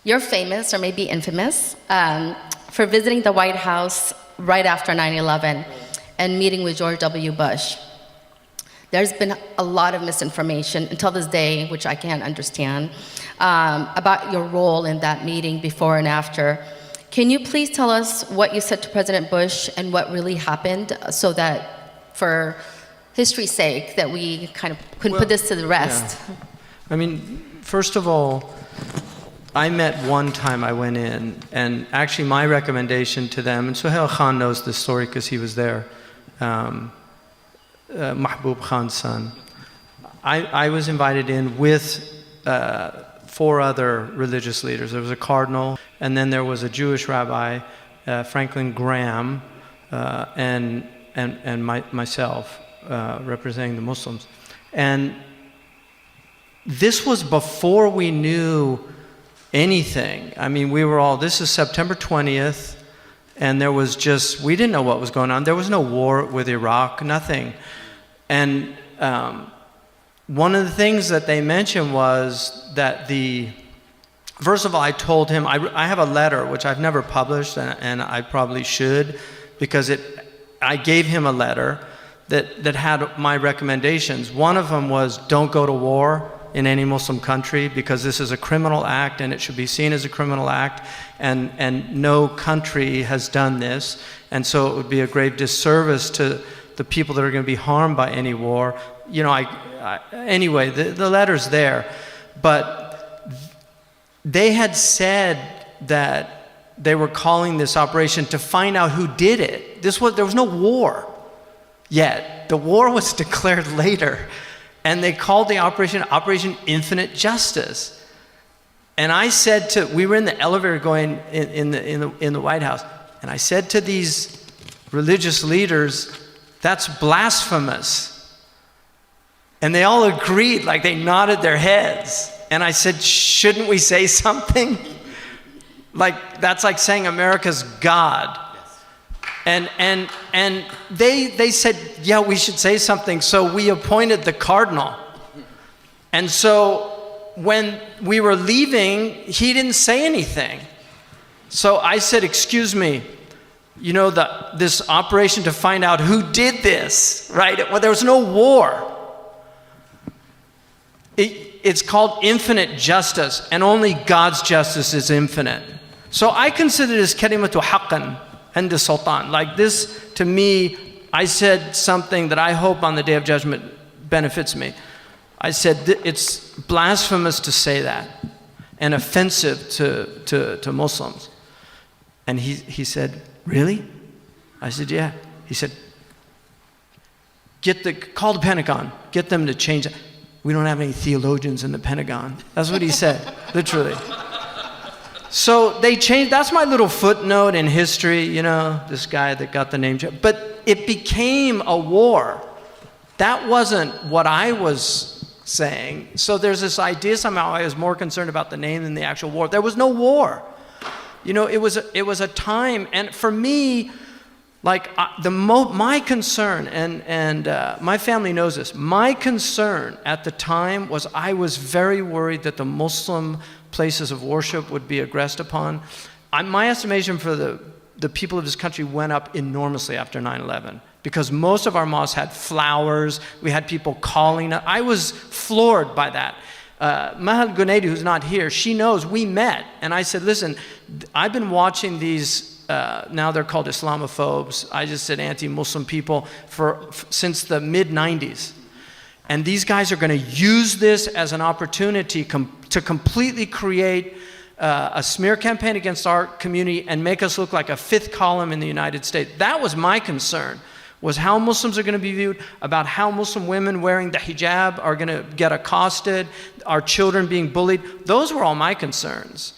You're famous, or maybe infamous, for visiting the White House right after 9/11 and meeting with George W. Bush. There's been a lot of misinformation until this day, which I can't understand, about your role in that meeting before and after. Can you please tell us what you said to President Bush and what really happened, so that, for history's sake, that we kind of can put this to the rest? Yeah. I mean, first of all, I met one time I went in, and actually my recommendation to them, and Suhail Khan knows this story because he was there, Mahbub Khan's son. I was invited in with 4 other religious leaders. There was a cardinal, and then there was a Jewish rabbi, Franklin Graham, and myself, representing the Muslims. And this was before we knew anything. I mean, we were all, this is September 20th, and there was just, we didn't know what was going on. There was no war with Iraq, nothing. And one of the things that they mentioned was that first of all, I told him, I have a letter, which I've never published, and I probably should, because I gave him a letter that had my recommendations. One of them was, don't go to war in any Muslim country, because this is a criminal act and it should be seen as a criminal act, and no country has done this, and so it would be a grave disservice to the people that are going to be harmed by any war. You know, anyway, the letter's there, but they had said that they were calling this operation to find out who did it. There was no war yet. The war was declared later. And they called the operation Operation Infinite Justice. And I said we were in the elevator going in the White House, and I said to these religious leaders, that's blasphemous. And they all agreed, like they nodded their heads. And I said, shouldn't we say something? Like, that's like saying America's God. And they said, yeah, we should say something. So we appointed the cardinal. And so when we were leaving, he didn't say anything. So I said, excuse me, you know, this operation to find out who did this, right? Well, there was no war. It's called infinite justice, and only God's justice is infinite. So I consider this kalimatu haqqan and the sultan. Like this, to me, I said something that I hope on the Day of Judgment benefits me. I said it's blasphemous to say that, and offensive to Muslims. And he said, really? I said, yeah. He said, call the Pentagon, get them to change it. We don't have any theologians in the Pentagon. That's what he said, literally. So they changed, that's my little footnote in history, you know, this guy that got the name. But it became a war. That wasn't what I was saying. So there's this idea somehow I was more concerned about the name than the actual war. There was no war. You know, it was a time, and for me, like my concern, and my family knows this, my concern at the time was I was very worried that the Muslim places of worship would be aggressed upon. My estimation for the people of this country went up enormously after 9/11, because most of our mosques had flowers, we had people calling. I was floored by that. Mahal Gunaidi, who's not here, she knows, we met, and I said, listen, I've been watching these, now they're called Islamophobes, I just said anti-Muslim people, since the mid-90s. And these guys are going to use this as an opportunity to completely create a smear campaign against our community and make us look like a fifth column in the United States. That was my concern, was how Muslims are going to be viewed, about how Muslim women wearing the hijab are going to get accosted, our children being bullied. Those were all my concerns.